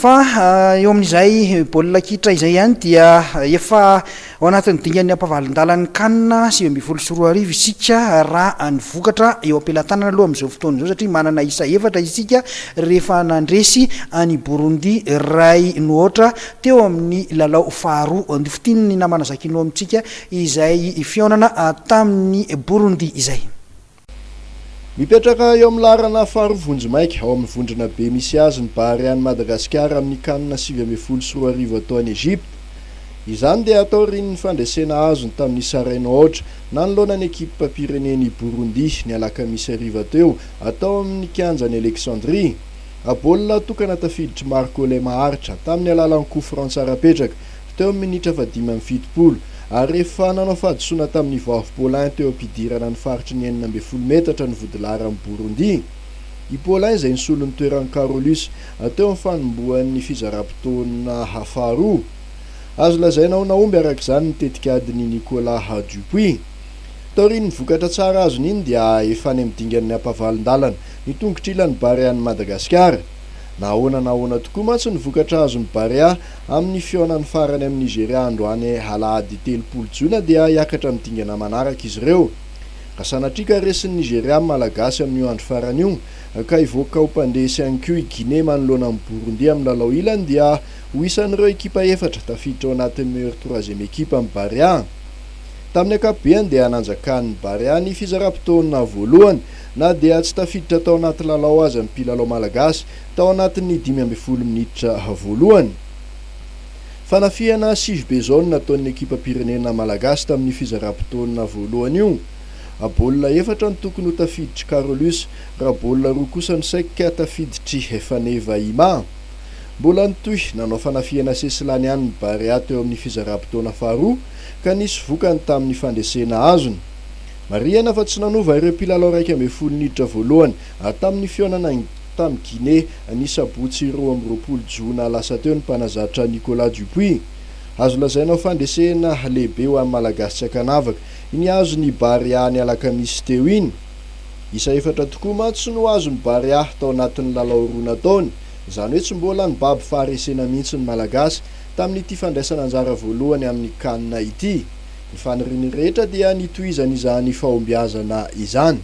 fa eo amin'izay baolina kitra izay ihany dia efa ao anatin'ny dingan'ny ampahavalon-dalan'ny kanina 2024 isika raha nivokatra eo am-pelantanana aloha amin'izao fotoana izao satria manana isa efatra isika rehefa nandresy any Burundi ray nohotra teo amin'ny lalao faharoa ny fitiny namana zakino amintsika izay fionana tamin'ny Burundi izay. Mipetraka eo amin'ny larana faharovonjy maika ao amin'ny vondrona be misy azy ny BAREA Madagasikara amin'ny kanina 7-4 taona Egypte. Izany dia taorian'ny fandresena azo tamin'ny saraina ohatra nanoloana ekipa pirenen'i Burundi ny Alakamisy hariva teo atao amin'ny kianjan'ny Alexandrie. Baolina tokana tafiditra Marco le maharitra tamin'ny alalan'ny coup franc tsara-petraka teo amin'ny minitra 5-7 ary rehefa nanao fahadisoana tamin'ny vavy Paulin teo ampidirana ny faritry ny 9 metatra ny vodilaran'ny Burundi. I Paulin izay nisolo ny toeran'ny Carolus teo amin'ny fanombohan'ny fizara-potoana hafaroa. Azo lazaina ho naomby arak'izany ny tetikadiny Nicolas Dupuis. Taorian'ny vokatra tsara azony iny dia efa any amin'ny dingan'ny ampahavalon-dalan'ny ny tongotr'ilan'nybarean'i Madagasikara. Nahoana tokoa mantsy ny vokatra azon'ny BAREA amin'ny fionan'ny farany amin'ny Nigeria androany alahady 3 Jona dia hiakatra amin'ny dingana manaraka izy ireo. Ka sanatrika resin'ny Nigeria malagasy amin'io andro farany io ka ivoaka ho mpandesy ihany koa i Guinée manoloana amin'ny Burundi amin'ny lalao ilany dia ho isan'ireo ekipa efatra tafiditra ao anatin'ny meilleur 3e ekipa amin'ny BAREA. Tamin'ny ankapobeny dia nanjakan'ny BAREA ny fizara-potoana voalohany na dia tsy tafiditra tao anaty lalao azy amin'ny mpilalao malagasy tao anatin'ny 15 minitra voalohany. Fanafihana 6 jaune nataon'ny ekipa pirenena malagasy tamin'ny fizara-potoana voalohany io. Baolina efatra ny tokony ho tafiditry Carolus raha baolina roa kosa ny saika tafiditry Efaneva Ima. Mbola nitohy nanao fanafihana sesilany ihany ny BAREA teo amin'ny fizara-potoana faharoa ka nisy vokany tamin'ny fandresena azony. Marihana fa tsy nanova ireo mpilalao 1 minitra voalohany tamin'ny fionana tamin'ny Guinée ny sabotsy 2 Jona lasa teo ny mpanazatra Nicolas Dupuis. Azo lazaina ho fandresena lehibe ho amin'ny malagasy tsy akanavaka iny azony BAREA ny Alakamisy teo iny. Isa efatra tokoa mantsy no azony BAREA tao anatin'ny lalao roa nataony. Izany hoe tsy mbola ny baby faharesena mihitsy ny malagasy tamin'ity fandraisana anjara voalohany amin'ny kanina ity. Ny faniriany rehetra dia nitohizany izany fahombiazana izany.